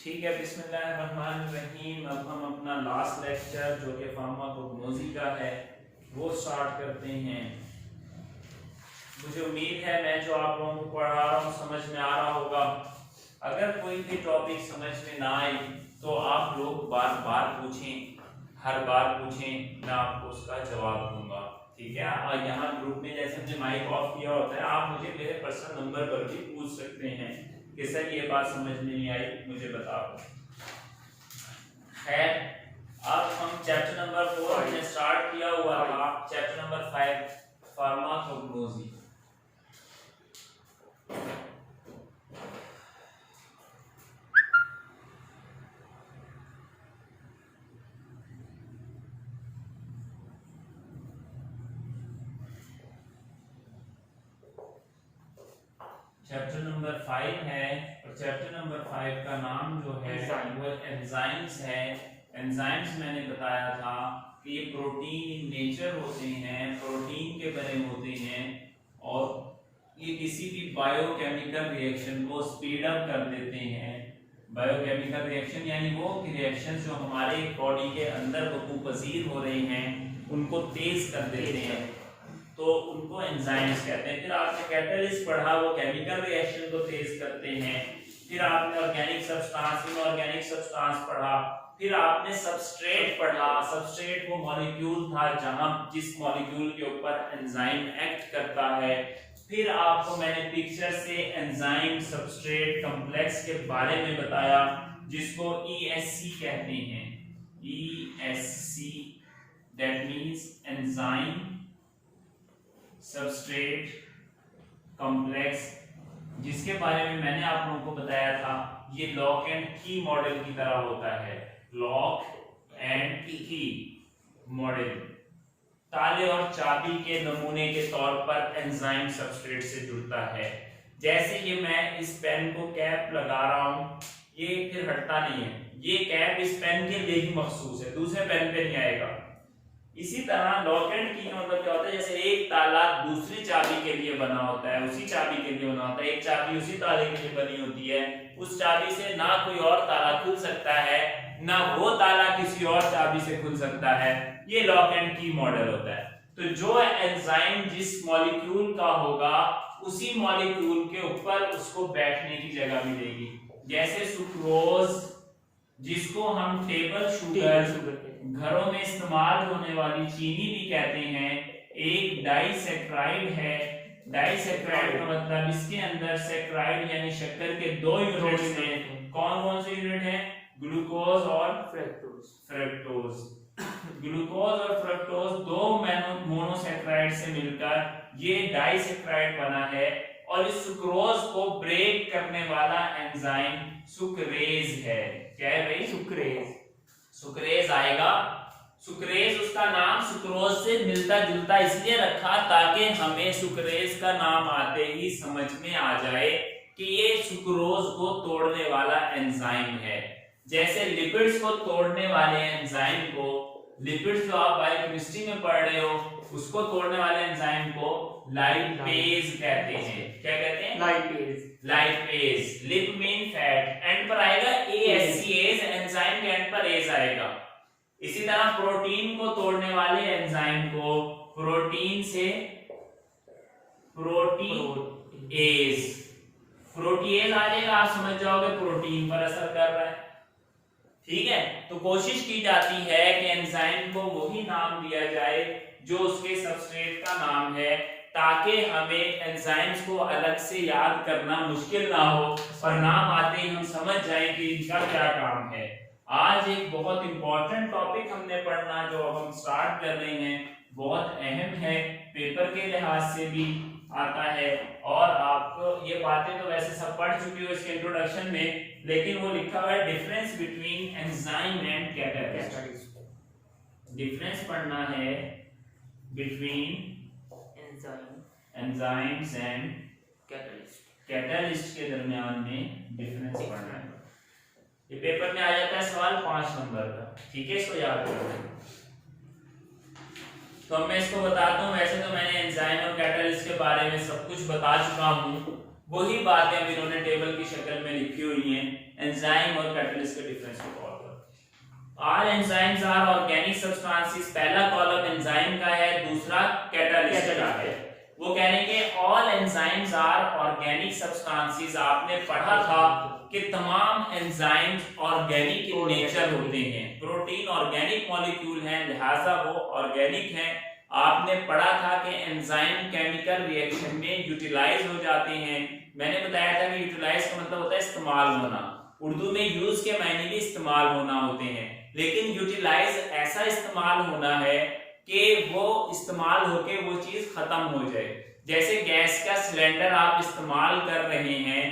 ठीक है, बिस्मिल्लाहिर्रहमानिर्रहीम। अब हम अपना लास्ट लेक्चर जो कि फार्माकोग्नोसी का है वो स्टार्ट करते हैं। मुझे उम्मीद है मैं जो आप लोगों को पढ़ा रहा हूँ समझ में आ रहा होगा। अगर कोई भी टॉपिक समझ में ना आए तो आप लोग बार बार पूछें, हर बार पूछें, मैं आपको उसका जवाब दूंगा। ठीक है, और यहाँ ग्रुप में जैसे हमने माइक ऑफ किया होता है, आप मुझे मेरे पर्सनल नंबर पर भी पूछ सकते हैं कि सर ये बात समझ में नहीं आई, मुझे बताओ। खैर, अब हम चैप्टर नंबर 4 हमने स्टार्ट किया हुआ था। Chapter number 5 pharmacognosy. Chapter number 5 है और चैप्टर नंबर 5 का नाम जो है वो एंजाइम्स है। एंजाइम्स मैंने बताया था कि ये प्रोटीन इन नेचर होते हैं, प्रोटीन के बने होते हैं और ये किसी भी बायोकेमिकल रिएक्शन को स्पीड अप कर देते हैं। बायोकेमिकल रिएक्शन यानी वो रिएक्शन जो हमारे बॉडी के अंदर वकूपजीर हो रहे हैं उनको तेज कर देते हैं, तो उनको एंजाइम्स कहते हैं। फिर आपने कैटलिस्ट पढ़ा, वो केमिकल रिएक्शन को तेज करते हैं। फिर आपने ऑर्गेनिक सब्सटेंस, इनऑर्गेनिक सब्सटेंस पढ़ा। फिर आपने सबस्ट्रेट पढ़ा। सबस्ट्रेट वो मॉलिक्यूल था जहां जिस मॉलिक्यूल के ऊपर एंजाइम एक्ट करता है। फिर आपको मैंने पिक्चर से एंजाइम सबस्ट्रेट कॉम्प्लेक्स के बारे में बताया जिसको ESC कहते हैं। ESC that means enzyme substrate complex, जिसके बारे में मैंने आप लोगों को बताया था ये लॉक एंड की मॉडल की तरह होता है। लॉक एंड की मॉडल, ताले और चाबी के नमूने के तौर पर एंजाइम सबस्ट्रेट से जुड़ता है। जैसे ये मैं इस पेन को कैप लगा रहा हूं, ये फिर हटता नहीं है। ये कैप इस पेन के लिए ही मखसूस है, दूसरे पेन पे नहीं आएगा। इसी तरह लॉक एंड की का मतलब क्या होता है, जैसे एक ताला दूसरी चाबी के लिए बना होता है, उसी चाबी के लिए बना होता है। एक चाबी उसी ताले के लिए बनी होती है, उस चाबी से ना कोई और ताला खुल सकता है, ना वो ताला किसी और चाबी से खुल सकता है। ये लॉक एंड की मॉडल होता है। तो जो एंजाइम जिस मॉलिक्यूल का होगा उसी मॉलिक्यूल के ऊपर उसको बैठने की जगह मिलेगी। जैसे सुक्रोज, जिसको हम टेबल शुगर घरों में इस्तेमाल होने वाली चीनी भी कहते हैं, एक डाइसैक्राइड है। डाइसैक्राइड का मतलब इसके अंदर सैक्राइड यानी शक्कर के दो यूनिट्स हैं। कौन कौन से यूनिट हैं? ग्लूकोज और फ्रक्टोज। ग्लूकोज और फ्रक्टोज दो मोनोसैक्राइड से मिलकर ये डाइसैक्राइड बना है और इस सुक्रोज को ब्रेक करने वाला एंजाइम सुक्रेज है। क्या है भाई? सुक्रेज। सुक्रेज आएगा। सुक्रेज, उसका नाम सुक्रोज से मिलता जुलता इसलिए रखा ताकि हमें सुक्रेज का नाम आते ही समझ में आ जाए कि ये सुक्रोज को तोड़ने वाला एंजाइम है। जैसे लिपिड्स को तोड़ने वाले एंजाइम को, लिपिड्स जो आप बायोकेमिस्ट्री में पढ़ रहे हो, उसको तोड़ने वाले एंजाइम को लाइपेज कहते हैं। क्या कहते हैं? Lipase. Lipase. Lip mean fat, and पर आएगा ASCase, एंजाइम के एंड पर एज आएगा। इसी तरह प्रोटीन को तोड़ने वाले एंजाइम को प्रोटीन से प्रोटीएज, प्रोटीएज आ जाएगा। आप समझ जाओगे प्रोटीन पर असर कर रहा है। ठीक है, तो कोशिश की जाती है कि एंजाइम को वही नाम दिया जाए जो उसके सबस्ट्रेट का नाम है, ताकि हमें एंजाइम्स को अलग से याद करना मुश्किल ना हो और नाम आते ही हम समझ जाएं कि इनका क्या काम है। आज एक बहुत इंपॉर्टेंट टॉपिक हमने पढ़ना जो अब हम स्टार्ट कर रहे हैं, बहुत अहम है, पेपर के लिहाज से भी आता है। और आपको ये बातें तो वैसे सब पढ़ चुके हो इसके इंट्रोडक्शन में, लेकिन वो लिखा हुआ है difference between enzyme and catalyst. Difference पढ़ना है बिटवीन एंजाइम्स एंड कैटलिस्ट के दरमियान में डिफरेंस पढ़ना है। ये पेपर में आ जाता है सवाल 5 नंबर का। ठीक है, इसको याद रखो। तो मैं इसको बताता हूँ। वैसे तो मैंने एंजाइम और कैटलिस्ट के बारे में सब कुछ बता चुका हूँ, वही बातें अब इन्होंने टेबल की शक्ल में लिखी हुई हैं एंजाइम और कैटलिस्ट के डिफरेंस के तौर पर। All enzymes are organic substances, पहला कॉलम एंजाइम का है, दूसरा कैटलिस्ट का है। वो कह रहे हैं कि all enzymes are organic substances, आपने पढ़ा था कि तमाम एंजाइम्स ऑर्गेनिक इन नेचर होते हैं, प्रोटीन ऑर्गेनिक मॉलिक्यूल हैं, लिहाजा वो ऑर्गेनिक हैं। आपने पढ़ा था कि एंजाइम केमिकल रिएक्शन में यूटिलाइज हो जाते हैं। मैंने बताया था कि यूटिलाइज का मतलब होता है इस्तेमाल होना, उर्दू में यूज के मायने भी इस्तेमाल होना होते हैं, लेकिन यूटिलाइज ऐसा इस्तेमाल होना है कि वो इस्तेमाल होके वो चीज खत्म हो जाए। जैसे गैस का सिलेंडर आप इस्तेमाल कर रहे हैं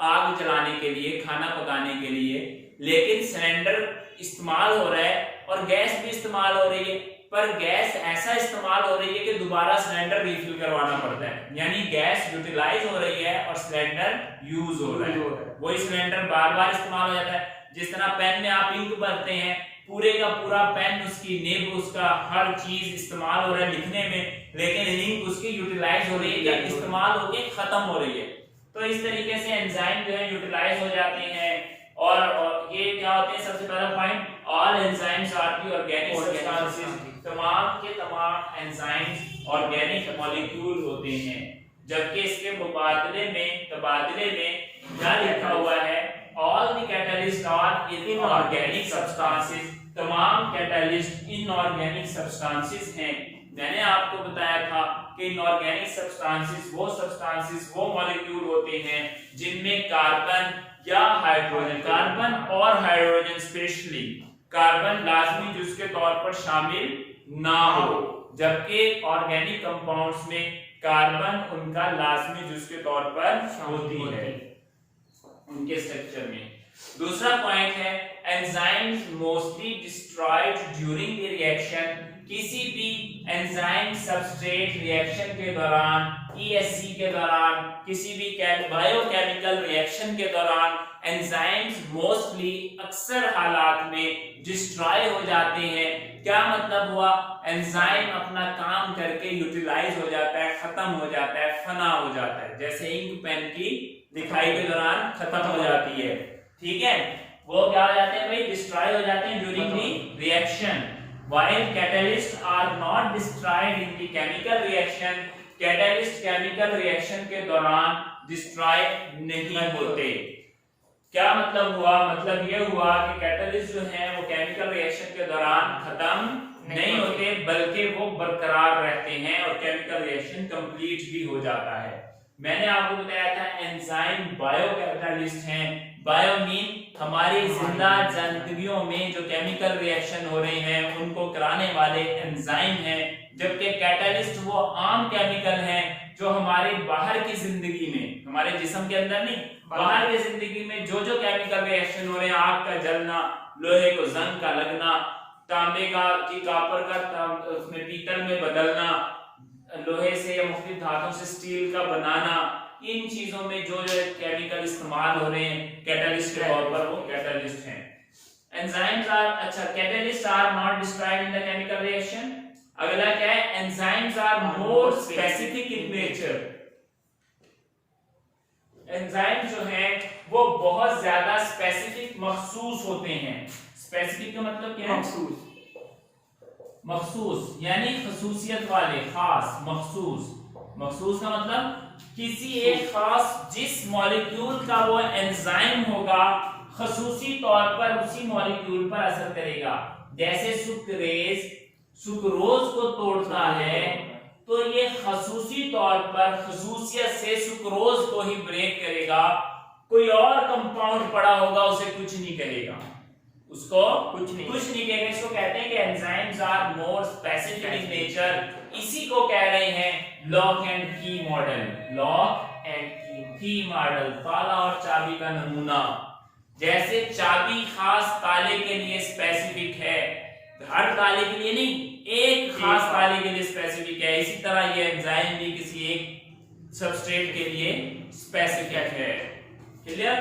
आग जलाने के लिए, खाना पकाने के लिए, लेकिन सिलेंडर इस्तेमाल हो रहा है और गैस भी इस्तेमाल हो रही है, पर गैस ऐसा इस्तेमाल हो रही है कि दोबारा सिलेंडर रिफिल करवाना पड़ता है, यानी गैस यूटिलाइज हो रही है और सिलेंडर यूज हो रहा है। वही सिलेंडर बार बार इस्तेमाल हो जाता है। जिस तरह पेन में आप इंक भरते हैं, पूरे का पूरा पेन, उसकी निब, उसका हर चीज इस्तेमाल हो रहा है लिखने में, लेकिन इंक उसकी यूटिलाइज हो रही है, इस्तेमाल होके खत्म हो रही है। तो इस तरीके से एंजाइम जो है यूटिलाइज हो जाते हैं। और ये क्या होते हैं, सबसे पहला point, all enzymes are the organic substances, तमाम के तमाम एंजाइम्स ऑर्गेनिक मॉलिक्यूल होते हैं। जबकि इसके मुकाबले में क्या लिखा हुआ है, all the catalyst are inorganic substances, तमाम कैटलिस्ट इनऑर्गेनिक सब्सटेंसेस हैं। मैंने आपको बताया था कि इनऑर्गेनिक सब्सटेंसेस वो मॉलिक्यूल होते हैं जिनमें कार्बन या हाइड्रोजन, कार्बन और हाइड्रोजन, स्पेशली कार्बन लाजमी जुज के तौर पर शामिल ना हो, जबकि ऑर्गेनिक कंपाउंड्स में कार्बन उनका लाजमी जुज के तौर पर होती है उनके स्ट्रक्चर में। दूसरा पॉइंट है, enzymes mostly destroyed during the reaction, किसी भी एंजाइम सबस्ट्रेट रिएक्शन के दौरान, ESC के दौरान, किसी भी बायोकेमिकल रिएक्शन के दौरान एंजाइम्स मोस्टली अक्सर हालात में डिस्ट्रॉय हो जाते हैं। क्या मतलब हुआ, एंजाइम अपना काम करके यूटिलाइज हो जाता है, खत्म हो जाता है, फना हो जाता है, जैसे इंक पेन की लिखाई के दौरान खत्म हो जाती है, ठीक है, वो क्या हो जाते हैं भाई, डिस्ट्रॉय हो जाते हैं during the reaction. While catalysts are not destroyed in the chemical reaction, catalyst chemical reaction के दौरान destroy नहीं होते। क्या मतलब हुआ, मतलब ये हुआ कि कैटलिस्ट जो हैं वो केमिकल रिएक्शन के दौरान खत्म नहीं होते, बल्कि वो बरकरार रहते हैं और केमिकल रिएक्शन कंप्लीट भी हो जाता है। मैंने आपको बताया था एंजाइम बायोकैटालिस्ट हैं। बायो मीन हमारी जिंदा जिंदगियों में जो केमिकल रिएक्शन हो रहे हैं उनको कराने वाले एंजाइम हैं, जबकि कैटालिस्ट वो आम केमिकल हैं जो हमारे बाहर की जिंदगी में, हमारे जिस्म के अंदर नहीं, बाहर की जिंदगी में जो जो केमिकल रिएक्शन हो रहे हैं, आग का जलना, लोहे को जंग का लगना, तांबे का की कॉपर का उसमें पीतल में बदलना, लोहे से या मुख्तलिफ धातुओं से स्टील का बनाना, इन चीजों में जो जो केमिकल इस्तेमाल हो रहे हैं कैटलिस्ट के तौर पर, वो कैटलिस्ट हैं। एंजाइम्स आर, अच्छा, catalyst are not destroyed in the chemical reaction. अगला क्या है, enzymes are more specific in nature. Enzyme जो हैं वो बहुत ज्यादा स्पेसिफिक, मखसूस होते हैं। स्पेसिफिक का मतलब क्या है, मखसूस यानी खसूसियत वाले, खास, मखसूस। मखसूस का मतलब किसी एक खास, जिस मॉलिक्यूल का वो एंजाइम होगा खसूसी तौर पर उसी मॉलिक्यूल पर असर करेगा। जैसे सुक्रेज सुक्रोज को तोड़ता है तो ये खसूसी तौर पर खसूसियत से सुक्रोज को ही ब्रेक करेगा, कोई और कंपाउंड पड़ा होगा उसे कुछ नहीं करेगा, उसको कुछ नहीं कहेगा। इसको कहते हैं कि enzymes are more specific in nature. इसी को कह रहे हैं lock and key model. Lock and key model, ताला और चाबी का नमूना। जैसे चाबी खास ताले के लिए स्पेसिफिक है, हर ताले के लिए नहीं, एक खास ताले के लिए स्पेसिफिक है, इसी तरह ये एंजाइम भी किसी एक सबस्ट्रेट के लिए स्पेसिफिक है। क्लियर?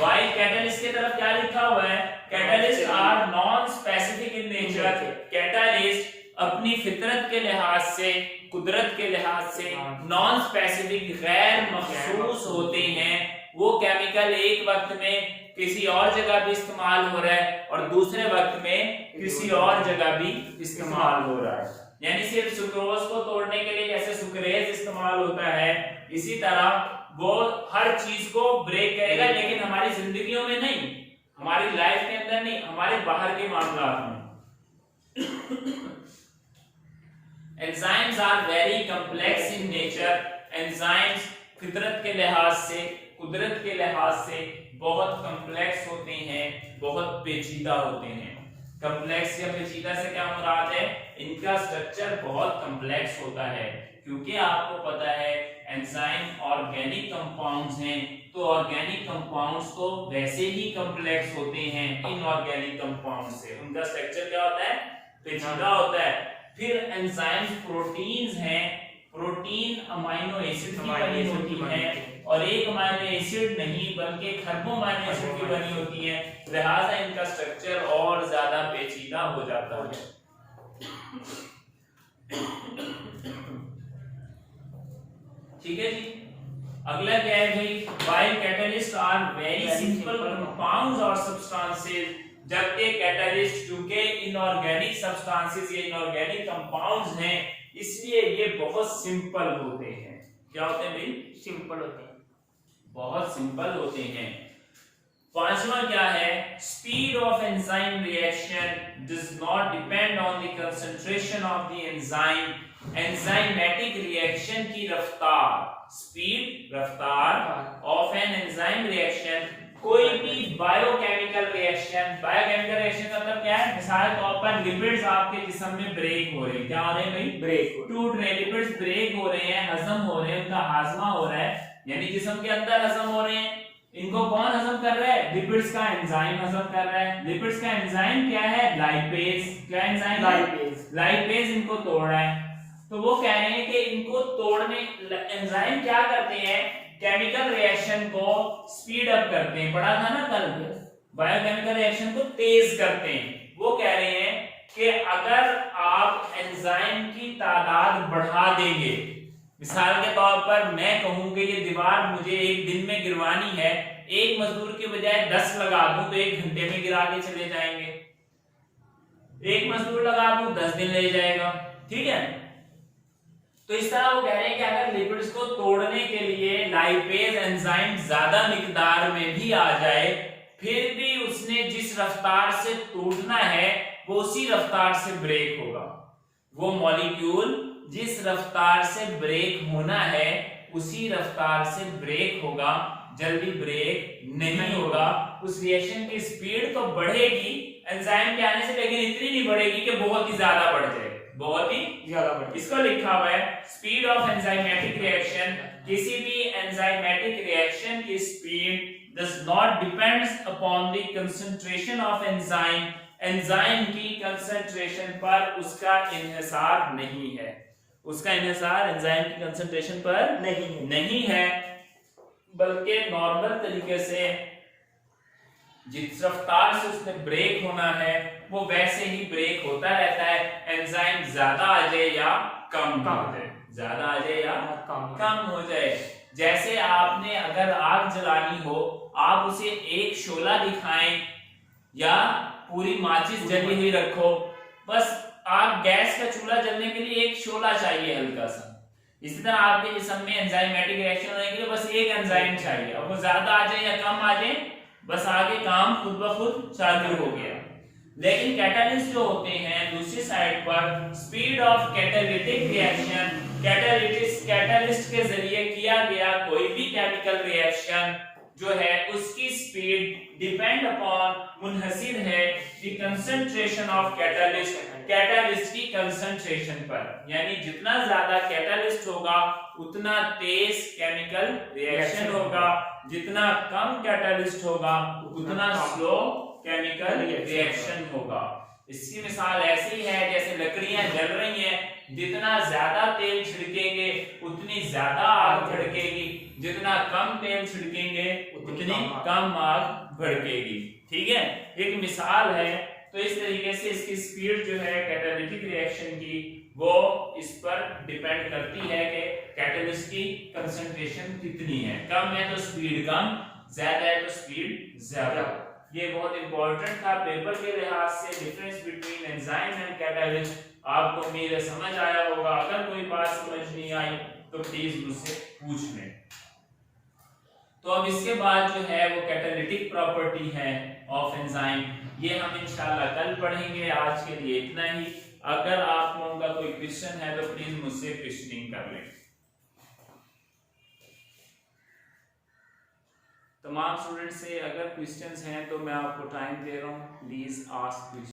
वाइल कैटलिस्ट की तरफ क्या लिखा हुआ है, catalyst are non specific in nature. Catalyst अपनी फितरत के लिहाज से, कुदरत के लिहाज से नॉन स्पेसिफिक, गैर मखसूस होते हैं। वो केमिकल एक वक्त में किसी और जगह भी इस्तेमाल हो रहा है और दूसरे वक्त में किसी और जगह भी इस्तेमाल हो रहा है। यानी सिर्फ सुक्रोज को तोड़ने के लिए जैसे सुक्रेज इस्तेमाल होता है, इसी तरह वो हर चीज को ब्रेक करेगा, लेकिन हमारी जिंदगियों में नहीं, हमारी लाइफ के अंदर नहीं, हमारे बाहर के मामलात में। Enzymes are very complex in nature. Enzymes फितरत के लिहाज से, कुदरत के लिहाज से बहुत कॉम्प्लेक्स होते हैं, बहुत पेचीदा होते हैं। कॉम्प्लेक्स या पेचीदा से क्या मुराद है? इनका स्ट्रक्चर बहुत कॉम्प्लेक्स होता है, क्योंकि आपको पता है एंजाइम ऑर्गेनिक कंपाउंड्स हैं, तो ऑर्गेनिक कंपाउंड्स तो वैसे ही कॉम्प्लेक्स होते हैं इनऑर्गेनिक कंपाउंड से। उनका स्ट्रक्चर क्या होता है? पेचीदा होता है। फिर एंजाइम्स प्रोटीन्स हैं, प्रोटीन अमीनो एसिड की बनी होती है, और एक अमीनो एसिड नहीं बल्कि खरबों अमीनो एसिड की बनी होती है, लिहाजा इनका स्ट्रक्चर और ज्यादा पेचीदा हो जाता है। ठीक है जी। अगला क्या है भाई? While catalyst are very simple compounds और सब्सटेंसेस, जबकि कैटलिस्ट चूंकि इनऑर्गेनिक सब्सटेंसेस या इनऑर्गेनिक कंपाउंड्स हैं, इसलिए ये बहुत सिंपल होते हैं। क्या होते हैं भाई? सिंपल होते हैं, बहुत सिंपल होते हैं। पांचवा क्या है? Speed of enzyme reaction does not depend on the concentration of the enzyme. Enzymatic reaction की रफ्तार, स्पीड, रफ्तार ऑफ एन एंजाइम रिएक्शन, कोई भी बायोकेमिकल रिएक्शन, बायोकेमिकल रिएक्शन का मतलब क्या है? मिसाल तौर पर लिपिड्स आपके जिस्म में ब्रेक हो रहे हैं, क्या हो रहे हैं भाई? ब्रेक, टूट रहे हैं, लिपिड्स ब्रेक हो रहे हैं, हजम हो रहे हैं, उनका हाजमा हो रहा है, यानी जिस्म के अंदर हजम हो रहे हैं। इनको कौन हजम कर रहा है? लिपिड्स का एंजाइम हजम कर रहा है। लिपिड्स का एंजाइम क्या है? लाइपेज। क्या एंजाइम? लाइपेज। लाइपेज इनको तोड़ रहा है। तो वो कह रहे हैं कि इनको तोड़ने, एंजाइम क्या करते हैं? केमिकल रिएक्शन को स्पीड अप करते हैं, पढ़ा था ना कल, बायोकेमिकल रिएक्शन को तेज करते हैं। वो कह रहे हैं कि अगर आप एंजाइम की तादाद बढ़ा देंगे, मिसाल के तौर पर मैं कहूं कि ये दीवार मुझे एक दिन में गिरवानी है, एक मजदूर के बजाय 10 लगा दूं तो 1 घंटे में गिरा के चले जाएंगे। एक मजदूर लगा दूं 10 दिन ले जाएगा, ठीक है। तो इस तरह वो कह रहे हैं कि अगर लिपिड्स को तोड़ने के लिए लाइपेज एंजाइम ज्यादा मिकदार में भी आ जाए, फिर भी उसने जिस रफ्तार से टूटना है वो उसी रफ्तार से ब्रेक होगा। वो मॉलिक्यूल जिस रफ्तार से ब्रेक होना है उसी रफ्तार से ब्रेक होगा, जल्दी ब्रेक नहीं होगा। उस रिएक्शन की स्पीड तो बढ़ेगी एंजाइम के आने से, लेकिन इतनी नहीं बढ़ेगी कि बहुत ही ज्यादा बढ़ जाए, बहुत ही ज्यादा बढ़। इसको लिखा हुआ है स्पीड ऑफ एंजाइमेटिक रिएक्शन। किसी भी एंजाइमेटिक रिएक्शन की speed does not depends upon the concentration of enzyme। Enzyme की कंसंट्रेशन पर उसका इन्हिसार नहीं है, उसका इन्हिसार एंजाइम की कंसंट्रेशन पर नहीं है, बल्कि नॉर्मल तरीके से जिस रफ्तार से उसने ब्रेक होना है वो वैसे ही ब्रेक होता रहता है। एंजाइम ज्यादा आ जाए या कम हो जाए, ज्यादा आ जाए या कम हो जाए। जैसे आपने अगर आग जलानी हो, आप उसे एक शोला दिखाएं या पूरी माचिस जली हुई रखो, बस आग गैस का चूल्हा जलने के लिए एक शोला चाहिए हल्का सा। इसी तरह आपके जिस्म में एंजाइमेटिक रिएक्शन होने के लिए बस एक एंजाइम चाहिए, अब वो ज्यादा आ जाए या कम आ जाए, बस आगे काम खुद ब खुद चालू हो गया। लेकिन कैटालिस्ट जो होते हैं दूसरी साइड पर, speed of catalytic reaction, catalyst के जरिए किया गया कोई भी केमिकल रिएक्शन जो है उसकी स्पीड डिपेंड अपॉन, मुनहसिर है the concentration of catalyst, catalyst की कंसंट्रेशन पर। यानी जितना ज्यादा कैटालिस्ट होगा उतना तेज केमिकल रिएक्शन होगा, जितना कम कैटालिस्ट होगा उतना स्लो केमिकल रिएक्शन होगा। इसकी मिसाल ऐसी है जैसे लकड़ियां जल रही हैं, जितना ज्यादा तेल छिड़केंगे उतनी ज्यादा आग भड़केगी, जितना कम तेल छिड़केंगे उतनी कम आग भड़केगी, ठीक है, एक मिसाल है। तो इस तरीके से इसकी स्पीड जो है कैटालिटिक रिएक्शन की वो इस पर डिपेंड करती है कि कैटलिस्ट की कंसंट्रेशन कितनी है। कम है तो स्पीड कम, ज्यादा है तो स्पीड ज्यादा। ये बहुत इंपॉर्टेंट था पेपर के लिहाज से, difference between enzyme and catalyst. आपको मेरे समझ आया होगा। अगर कोई बात समझ नहीं आई तो प्लीज मुझसे पूछ लें। तो अब इसके बाद जो है वो कैटालिटिक प्रॉपर्टी है ऑफ एंजाइम, ये हम इंशाल्लाह कल पढ़ेंगे। आज के लिए इतना ही। अगर आप लोगों का कोई क्वेश्चन है तो प्लीज मुझसे क्वेश्चनिंग कर लें। तमाम स्टूडेंट्स से अगर क्वेश्चंस हैं तो मैं आपको टाइम दे रहा हूं, प्लीज आस्क।